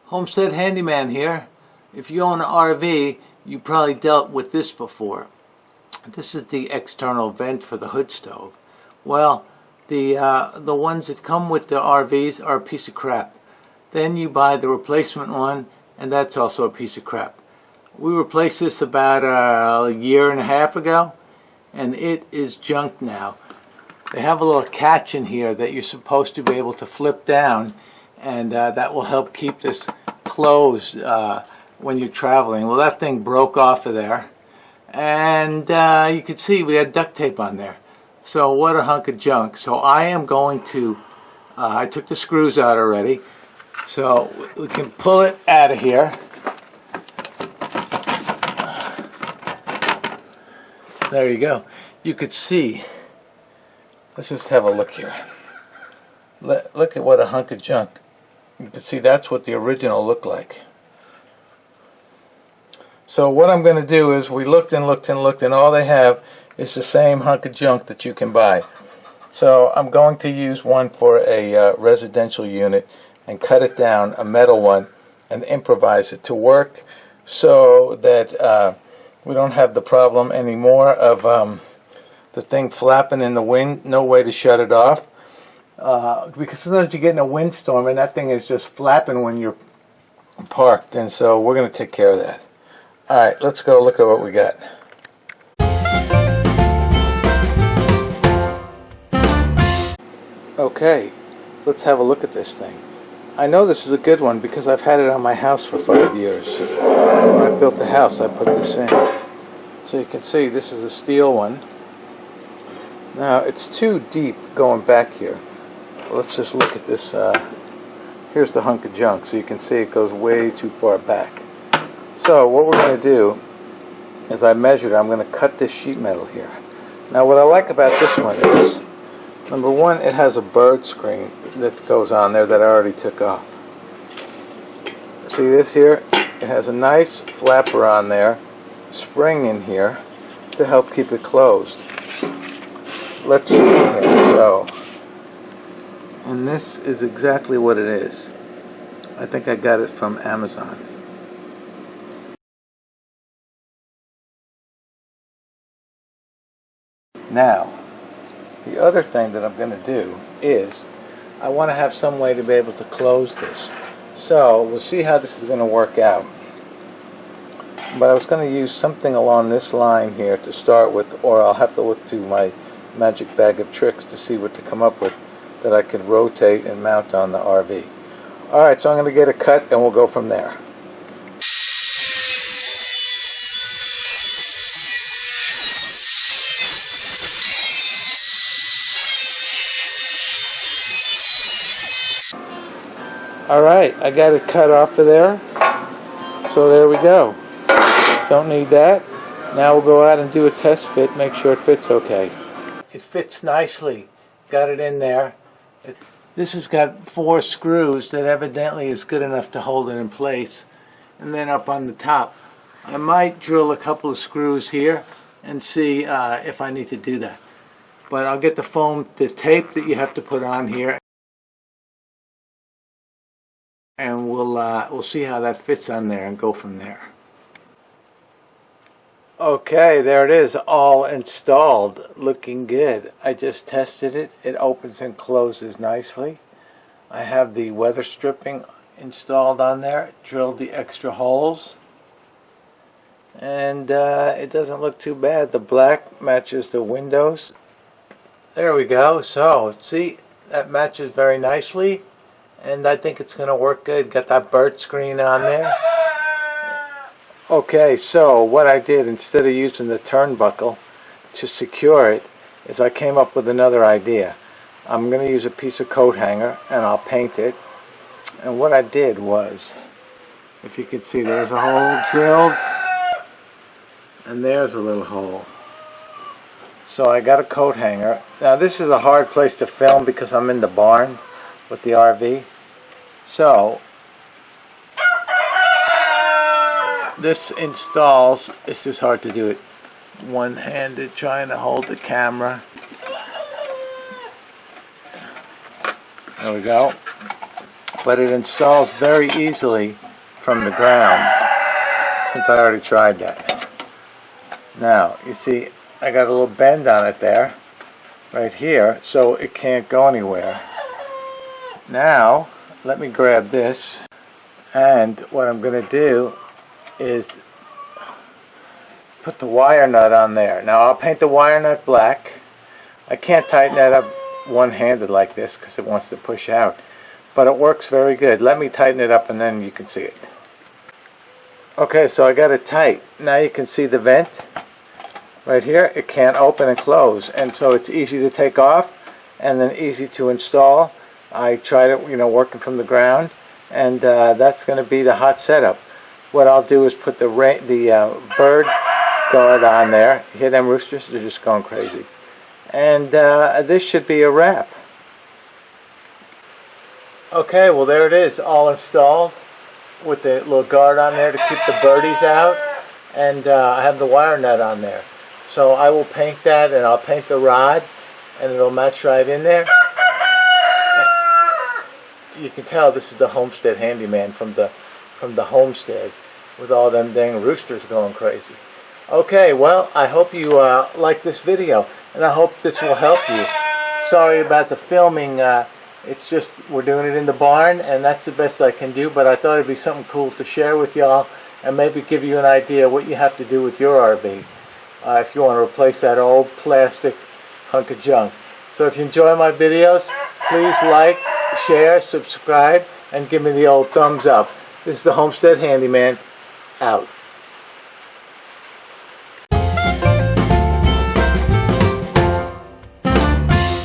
Homestead Handyman here. If you own an RV, you probably dealt with this before. This is the external vent for the hood stove. Well, the ones that come with the RVs are a piece of crap. Then you buy the replacement one, and that's also a piece of crap. We replaced this about a year and a half ago, and it is junk now. They have a little catch in here that you're supposed to be able to flip down, and that will help keep this closed when you're traveling. Well, that thing broke off of there, and you can see we had duct tape on there. So what a hunk of junk. So I am going to, I took the screws out already, so we can pull it out of here. There you go. You could see. Let's just have a look here. Look at what a hunk of junk. You can see that's what the original looked like. So what I'm going to do is, we looked and looked and looked, and all they have is the same hunk of junk that you can buy. So I'm going to use one for a residential unit and cut it down, a metal one, and improvise it to work so that we don't have the problem anymore of the thing flapping in the wind. No way to shut it off. Because sometimes you get in a windstorm and that thing is just flapping when you're parked, and so we're going to take care of that. Alright, let's go look at what we got. Okay, let's have a look at this thing. I know this is a good one because I've had it on my house for 5 years. When I built the house, I put this in. So you can see this is a steel one. Now it's too deep going back here. Let's just look at this. Here's the hunk of junk, so you can see it goes way too far back. So what we're going to do is, I measured, I'm going to cut this sheet metal here. Now what I like about this one is, number one, it has a bird screen that goes on there that I already took off. See this here? It has a nice flapper on there, spring in here to help keep it closed. Let's see here. So, and this is exactly what it is. I think I got it from Amazon. Now, the other thing that I'm going to do is, I want to have some way to be able to close this. So, we'll see how this is going to work out. But I was going to use something along this line here to start with, or I'll have to look through my magic bag of tricks to see what to come up with that I can rotate and mount on the RV. Alright, so I'm going to get a cut and we'll go from there. Alright, I got it cut off of there. So there we go. Don't need that. Now we'll go out and do a test fit, make sure it fits okay. It fits nicely. Got it in there. This has got 4 screws that evidently is good enough to hold it in place. And then up on the top, I might drill a couple of screws here and see if I need to do that. But I'll get the tape that you have to put on here, and we'll see how that fits on there and go from there. Okay, there it is, all installed, looking good. I just tested it. It opens and closes nicely. I have the weather stripping installed on there, drilled the extra holes, and it doesn't look too bad. The black matches the windows. There we go. So, see, that matches very nicely, and I think it's going to work good. Got that bird screen on there. Okay, so what I did, instead of using the turnbuckle to secure it, is I came up with another idea. I'm going to use a piece of coat hanger and I'll paint it. And what I did was, if you can see, there's a hole drilled and there's a little hole. So I got a coat hanger. Now this is a hard place to film because I'm in the barn with the RV. So this installs, it's just hard to do it one-handed, trying to hold the camera. There we go. but it installs very easily from the ground, since I already tried that. Now, you see, I got a little bend on it there, right here, so it can't go anywhere. Now, let me grab this, and what I'm going to do is put the wire nut on there. Now, I'll paint the wire nut black. I can't tighten that up one-handed like this because it wants to push out, but it works very good. Let me tighten it up and then you can see it. Okay, so I got it tight. Now you can see the vent right here. It can't open and close, and so it's easy to take off and then easy to install. I tried it, working from the ground, and that's going to be the hot setup. What I'll do is put the bird guard on there. You hear them roosters? They're just going crazy. And this should be a wrap. Okay, well there it is, all installed with the little guard on there to keep the birdies out, and I have the wire nut on there. So I will paint that, and I'll paint the rod, and it'll match right in there. You can tell this is the Homestead Handyman from the homestead, with all them dang roosters going crazy. Okay, well, I hope you like this video, and I hope this will help you. Sorry about the filming. It's just we're doing it in the barn, and that's the best I can do, but I thought it'd be something cool to share with y'all and maybe give you an idea what you have to do with your RV if you want to replace that old plastic hunk of junk. So if you enjoy my videos, please like, share, subscribe, and give me the old thumbs up. This is the Homestead Handyman, out.